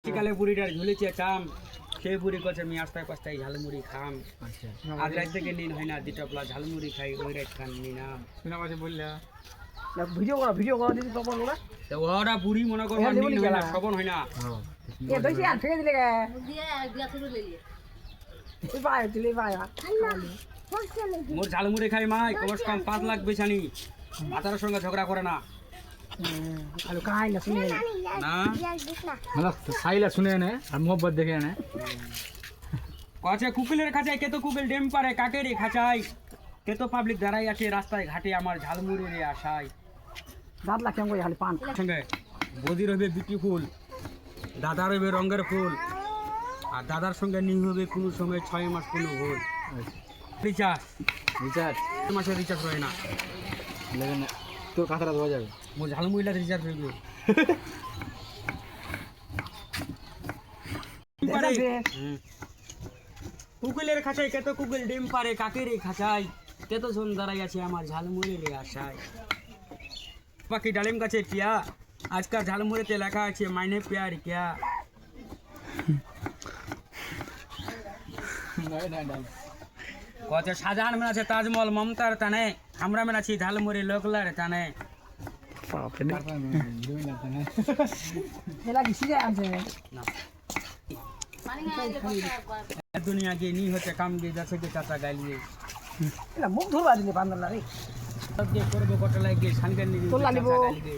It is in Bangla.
সকালে বুড়িটার ঝুলেছে চাম সেই বুড়ি করছে আমি আস্তায় পাস্তায় ঝালমুড়ি খাম আজ রাত থেকে নিন হয় না দুটা প্লা ঝালমুড়ি খাই ওই রাত খান নিনাম শোনা মাঝে বললা ভিডিও করা দিদি তপন ওরা তো ওরা বুড়ি মনে করবা নিন হয় না সবন হয় না এ দইছি আর ফেলে দিলে গে এই ভাই দিলে ভাই মোর ঝালমুড়ি খাই মাই কমস কম 5 লাখ বেচানি মাতার সঙ্গে ঝগড়া করে না আলু কাই না শুনে না মানে সাইলা শুনে নে আর মোহব্বত দেখে নে কছে কুকুলের খাঁচায় কে তো কুকুল ডেম পারে কাকেরই খাঁচায় কে তো পাবলিক দাঁড়াই আছে রাস্তায় ঘাটে আমার ঝালমুড়ি রে আশায় দাঁত লাগছে আমি খালি পান সঙ্গে বদির হবে বিউটিফুল দাদার হবে রঙের ফুল আর দাদার সঙ্গে নি হবে কোনো সময় 6 মাস কোনো ভুল রিচার্জ রিচার্জ মাসে রিচার্জ হয় না লেগে তোর কথাটা দেওয়া যাবে মোর ঝালমুড়িটা রিচার্জ হইবে পারে কুকুলের খাঁচায় কে তো কুকুল ডিম পারে কাকের খাঁচায় কে তো জন দাঁড়াই আছে আমার ঝালমুড়ি রে আশায় পাখি ডালিম গাছে টিয়া আজকাল ঝালমুড়িতে লেখা আছে মাইনে প্যার কিয়া কত শাহজাহান মেন আছে তাজমহল মমতার টানে আমরা মেন আছি ঝালমুড়ি লোকলার টানে এলা কি সিজে আছে না दुनिया की नहीं होते काम की जैसे कि चाचा गालिए এলা মুখ ধরবা দিলে বান্দর লাগে सब के करबो कटलाई के छानके नहीं তোলা নিবো। गालिए